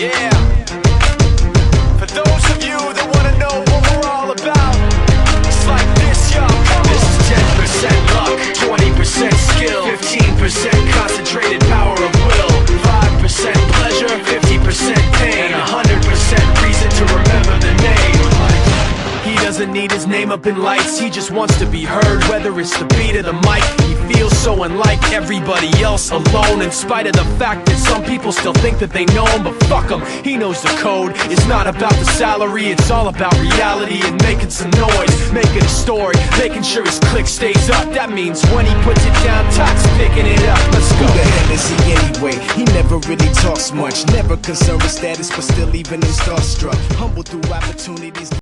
Yeah. For those of you that wanna know what we're all about, it's like this, y'all. This is 10% luck, 20% skill, 15% concentrated power of will, 5% pleasure, 50% pain, and 100% reason to remember the name. He doesn't need his name up in lights, he just wants to be heard, whether it's the beat of the mic. He feels so unlike everybody else, alone, in spite of the fact that some people still think that they know him. But fuck him, he knows the code. It's not about the salary, it's all about reality and making some noise, making a story, making sure his click stays up. That means when he puts it down, Todd's picking it up. Let's go. Who the hell is he anyway? He never really talks much, never concerned with status, but still even him starstruck, humble through opportunities.